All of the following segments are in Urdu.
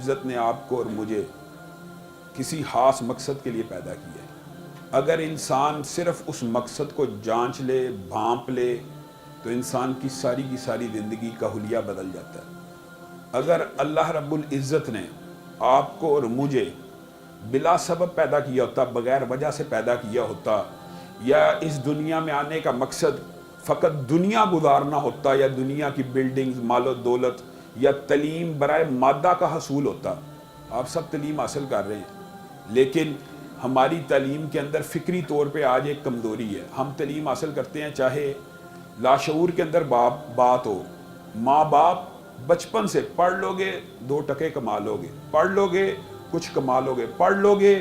العزت نے آپ کو اور مجھے کسی خاص مقصد کے لیے پیدا کیا ہے۔ اگر انسان صرف اس مقصد کو جانچ لے، بھانپ لے، تو انسان کی ساری زندگی کا حلیہ بدل جاتا ہے۔ اگر اللہ رب العزت نے آپ کو اور مجھے بلا سبب پیدا کیا ہوتا، بغیر وجہ سے پیدا کیا ہوتا، یا اس دنیا میں آنے کا مقصد فقط دنیا گزارنا ہوتا، یا دنیا کی بلڈنگز، مال و دولت، یا تعلیم برائے مادہ کا حصول ہوتا، آپ سب تعلیم حاصل کر رہے ہیں، لیکن ہماری تعلیم کے اندر فکری طور پہ آج ایک کمزوری ہے۔ ہم تعلیم حاصل کرتے ہیں، چاہے لاشعور کے اندر بات ہو، ماں باپ بچپن سے پڑھ لو گے 2 ٹکے کما لو گے، پڑھ لو گے کچھ کما لو گے، پڑھ لو گے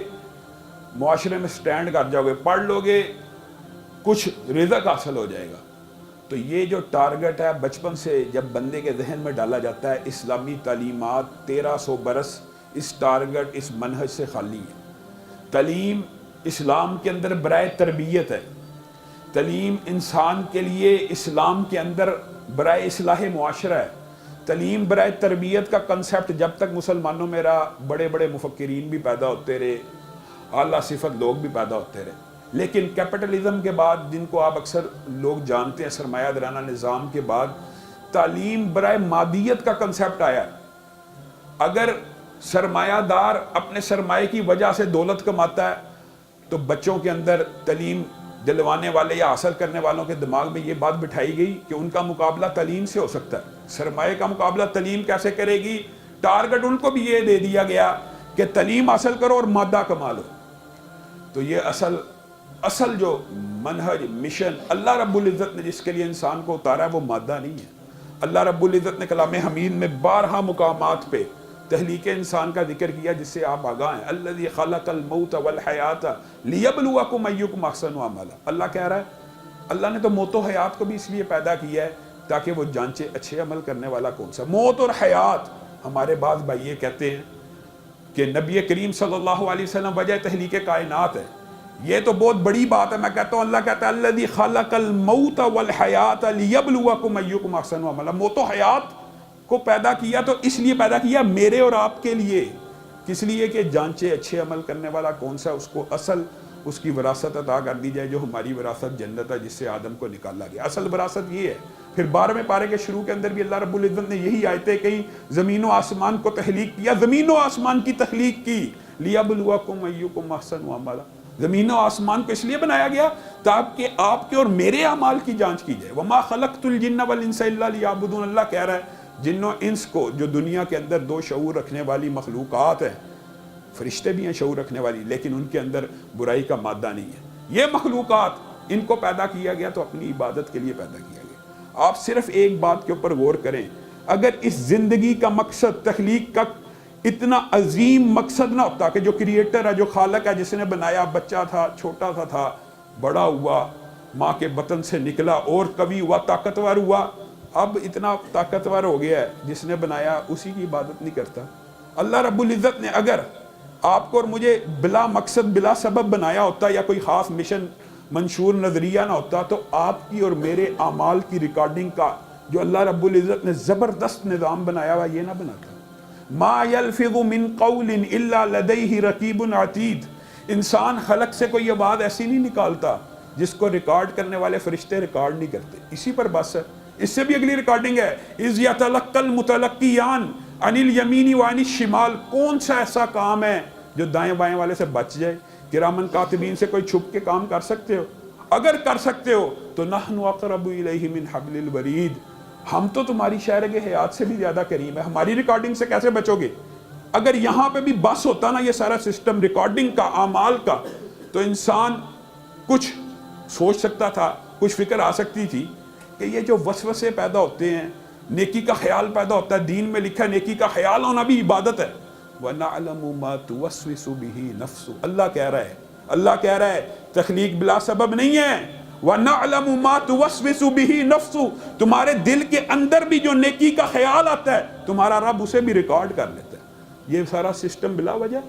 معاشرے میں سٹینڈ کر جاؤ گے، پڑھ لو گے کچھ رزق حاصل ہو جائے گا۔ تو یہ جو ٹارگٹ ہے بچپن سے جب بندے کے ذہن میں ڈالا جاتا ہے، اسلامی تعلیمات 1300 برس اس ٹارگٹ، اس منہج سے خالی ہے۔ تعلیم اسلام کے اندر برائے تربیت ہے، تعلیم انسان کے لیے اسلام کے اندر برائے اصلاح معاشرہ ہے، تعلیم برائے تربیت کا کنسیپٹ جب تک مسلمانوں میں رہا، بڑے بڑے مفکرین بھی پیدا ہوتے رہے، اعلیٰ صفت لوگ بھی پیدا ہوتے رہے، لیکن کیپٹلزم کے بعد، جن کو آپ اکثر لوگ جانتے ہیں سرمایہ دارانہ نظام کے بعد، تعلیم برائے مادیت کا کنسیپٹ آیا۔ اگر سرمایہ دار اپنے سرمایہ کی وجہ سے دولت کماتا ہے تو بچوں کے اندر تعلیم دلوانے والے یا حاصل کرنے والوں کے دماغ میں یہ بات بٹھائی گئی کہ ان کا مقابلہ تعلیم سے ہو سکتا ہے، سرمایہ کا مقابلہ تعلیم کیسے کرے گی؟ ٹارگٹ ان کو بھی یہ دے دیا گیا کہ تعلیم حاصل کرو اور مادہ کما لو۔ تو یہ اصل جو منہج، مشن اللہ رب العزت نے جس کے لیے انسان کو اتارا ہے وہ مادہ نہیں ہے۔ اللہ رب العزت نے کلام حمید میں 12 مقامات پہ تخلیق انسان کا ذکر کیا، جس سے آپ آگاہ ہیں۔ الذی خلق الموت والحیات لیبلوکم ایکم احسن عملا۔ اللہ کہہ رہا ہے اللہ نے تو موت و حیات کو بھی اس لیے پیدا کیا ہے تاکہ وہ جانچے اچھے عمل کرنے والا کون سا۔ موت اور حیات، ہمارے بعض بھائی یہ کہتے ہیں کہ نبی کریم صلی اللہ علیہ وسلم وجہ تخلیق کائنات ہے، یہ تو بہت بڑی بات ہے۔ میں کہتا ہوں اللہ کہتا ہے الذی خلق الموت والحیات لیبلوکم ایکم احسن عملا۔ موت و حیات کو پیدا کیا تو اس لیے پیدا کیا میرے اور آپ کے لیے، کس لیے کہ جانچے اچھے عمل کرنے والا کون سا، اس کو اصل اس کی وراثت عطا کر دی جائے، جو ہماری وراثت جنت ہے جس سے آدم کو نکالا گیا۔ اصل وراثت یہ ہے۔ پھر 12ویں پارے کے شروع کے اندر بھی اللہ رب العزت نے یہی آیتیں کہیں، زمین و آسمان کو تخلیق کیا، زمین و آسمان کی تخلیق کی، لیبلوکم ایکم احسن عملا۔ زمین و آسمان کو اس لیے بنایا گیا تاکہ آپ کے اور میرے اعمال کی جانچ کی جائے۔ وما خلقت الجن والانس الا لیعبدون۔ اللہ کہہ رہا ہے جن و انس کو، جو دنیا کے اندر 2 شعور رکھنے والی مخلوقات ہیں، فرشتے بھی ہیں شعور رکھنے والی، لیکن ان کے اندر برائی کا مادہ نہیں ہے، یہ مخلوقات ان کو پیدا کیا گیا تو اپنی عبادت کے لیے پیدا کیا گیا۔ آپ صرف ایک بات کے اوپر غور کریں، اگر اس زندگی کا مقصد، تخلیق کا اتنا عظیم مقصد نہ ہوتا کہ جو کریٹر ہے، جو خالق ہے، جس نے بنایا، بچہ تھا، چھوٹا سا تھا، بڑا ہوا، ماں کے بطن سے نکلا اور قوی ہوا، طاقتور ہوا، اب اتنا طاقتور ہو گیا ہے، جس نے بنایا اسی کی عبادت نہیں کرتا۔ اللہ رب العزت نے اگر آپ کو اور مجھے بلا مقصد، بلا سبب بنایا ہوتا، یا کوئی خاص مشن، منشور نظریہ نہ ہوتا، تو آپ کی اور میرے اعمال کی ریکارڈنگ کا جو اللہ رب العزت نے زبردست نظام بنایا ہوا یہ نہ بناتا۔ ما یلفظ من قول الا لدیہ رقیب عتید۔ انسان خلق سے کوئی آواز ایسی نہیں نکالتا جس کو ریکارڈ کرنے والے فرشتے ریکارڈ نہیں کرتے، اسی پر بس ہے۔ اس سے بھی اگلی ریکارڈنگ ہے، اذ یتلقی المتلقیان عن الیمین وعن الشمال۔ کون سا ایسا کام ہے جو دائیں بائیں والے سے بچ جائے؟ کرامن کاتبین سے کوئی چھپ کے کام کر سکتے ہو؟ اگر کر سکتے ہو تو نحن اقرب الیہ من حبل الورید، ہم تو تمہاری شہرگ حیات سے بھی زیادہ قریب ہے، ہماری ریکارڈنگ سے کیسے بچو گے؟ اگر یہاں پہ بھی بس ہوتا نا یہ سارا سسٹم ریکارڈنگ کا، اعمال کا، تو انسان کچھ سوچ سکتا تھا، کچھ فکر آ سکتی تھی کہ یہ جو وسوسے پیدا ہوتے ہیں، نیکی کا خیال پیدا ہوتا ہے، دین میں لکھا ہے نیکی کا خیال ہونا بھی عبادت ہے۔ وَنَعْلَمُ مَا تُوَسْوِسُ بِهِ نَفْسُ۔ اللہ کہہ رہا ہے تخلیق بلا سبب نہیں ہے۔ وَنَعْلَمُ مَا تُوَسْوِسُ بِهِ نَفْسُ، تمہارے دل کے اندر بھی جو نیکی کا خیال آتا ہے تمہارا رب اسے بھی ریکارڈ کر لیتا ہے۔ یہ سارا سسٹم بلا وجہ